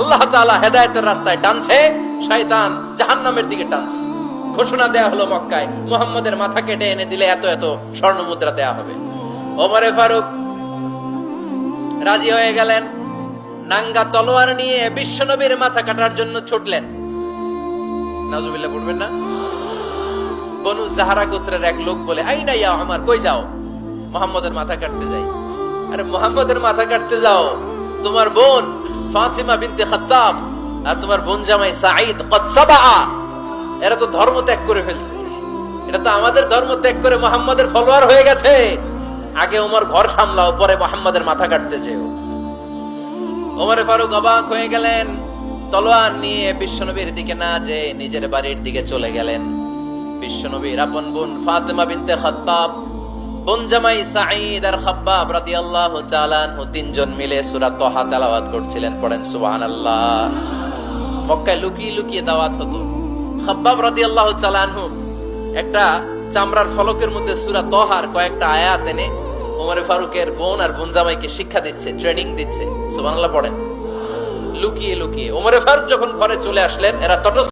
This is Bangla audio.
আল্লাহ তাআলা হেদায়েতের রাস্তায় টানছে, শয়তান জাহান্নামের দিকে টানছে। ঘোষণা দেয়া হলো মক্কায়, মুহাম্মদের মাথা কেটে এনে দিলে এত এত স্বর্ণ মুদ্রা দেয়া হবে। ওমরে ফারুক রাজি হয়ে গেলেন। নাঙ্গা তলোয়ার নিয়ে বিশ্বনবীর মাথা কাটার জন্য ছুটলেন। নাউজুবিল্লাহ পড়বেন না? বনু জাহরা গোত্রের এক লোক বলে, আইনা ইয়া আমার, কই যাও? মুহাম্মদের মাথা কাটতে যাই। আরে মুহাম্মদের মাথা কাটতে যাও? তোমার বোন ফাতিমা বিনতে খাত্তাব আর তোমার বোন জামাই সাঈদ কদ সাবা, এরা তো ধর্ম ত্যাগ করে ফেলছে। এটা তো আমাদের ধর্ম ত্যাগ করে মুহাম্মদের ফলোয়ার হয়ে গেছে। আগে ওমর ঘর সামলাও, পরে মুহাম্মদের মাথা কাটতে যেও। ওমর ফারুক অবাক হয়ে গেলেন। তলোয়ার নিয়ে বিশ্বনবীর দিকে না যে নিজের বাড়ির দিকে চলে গেলেন। বিশ্বনবীর আপন বোন ফাতিমা বিনতে খাত্তাব, বোন জামাই সাঈদ আর খাব্বাব রাদিয়াল্লাহু তাআলা আনহু তিনজন মিলে সূরা তাহা তেলাওয়াত করছিলেন। পড়েন সুবহানাল্লাহ। মক্কায় লুকিয়ে লুকিয়ে দাওয়াত হতো। খাব্বাব রাদিয়াল্লাহু তাআলা আনহু একটা চামড়ার ফলকের মধ্যে সূরা তাহার কয়েকটা আয়াত এনে ওমর ফারুকের বোন আর বোন জামাইকে শিক্ষা দিচ্ছে, ট্রেনিং দিচ্ছে। সুবহানাল্লাহ পড়েন। লুকিয়ে লুকিয়ে ওমর ফারুক যখন ঘরে চলে আসলেন, এরা তটস্থ